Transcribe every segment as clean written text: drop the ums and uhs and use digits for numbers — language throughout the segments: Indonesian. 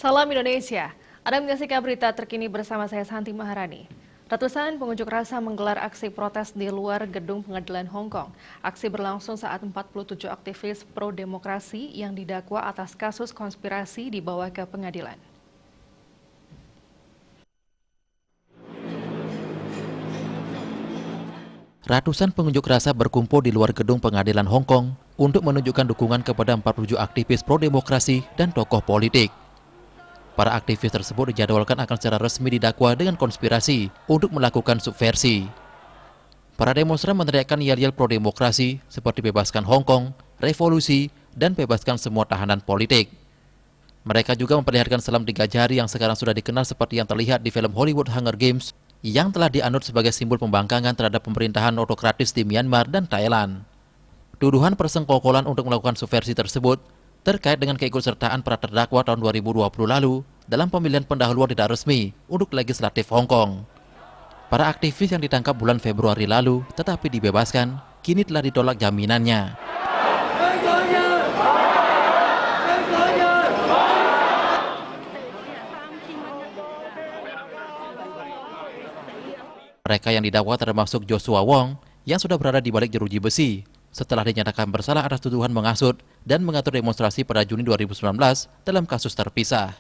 Salam Indonesia. Anda menyaksikan berita terkini bersama saya Santi Maharani. Ratusan pengunjuk rasa menggelar aksi protes di luar gedung pengadilan Hong Kong. Aksi berlangsung saat 47 aktivis pro-demokrasi yang didakwa atas kasus konspirasi dibawa ke pengadilan. Ratusan pengunjuk rasa berkumpul di luar gedung pengadilan Hong Kong untuk menunjukkan dukungan kepada 47 aktivis pro-demokrasi dan tokoh politik. Para aktivis tersebut dijadwalkan akan secara resmi didakwa dengan konspirasi untuk melakukan subversi. Para demonstran meneriakkan yel-yel pro-demokrasi seperti bebaskan Hong Kong, revolusi, dan bebaskan semua tahanan politik. Mereka juga memperlihatkan selam 3 jari yang sekarang sudah dikenal seperti yang terlihat di film Hollywood Hunger Games yang telah dianut sebagai simbol pembangkangan terhadap pemerintahan otokratis di Myanmar dan Thailand. Tuduhan persengkokolan untuk melakukan subversi tersebut terkait dengan keikutsertaan para terdakwa tahun 2020 lalu dalam pemilihan pendahuluan tidak resmi untuk legislatif Hong Kong. Para aktivis yang ditangkap bulan Februari lalu tetapi dibebaskan, kini telah ditolak jaminannya. Mereka yang didakwa termasuk Joshua Wong yang sudah berada di balik jeruji besi setelah dinyatakan bersalah atas tuduhan menghasut dan mengatur demonstrasi pada Juni 2019 dalam kasus terpisah.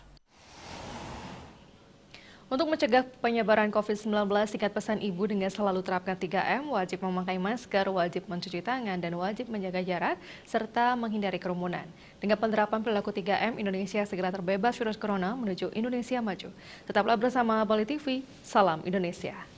Untuk mencegah penyebaran COVID-19, singkat pesan ibu dengan selalu terapkan 3M, wajib memakai masker, wajib mencuci tangan, dan wajib menjaga jarak, serta menghindari kerumunan. Dengan penerapan perilaku 3M, Indonesia segera terbebas virus corona menuju Indonesia maju. Tetaplah bersama Bali TV, salam Indonesia.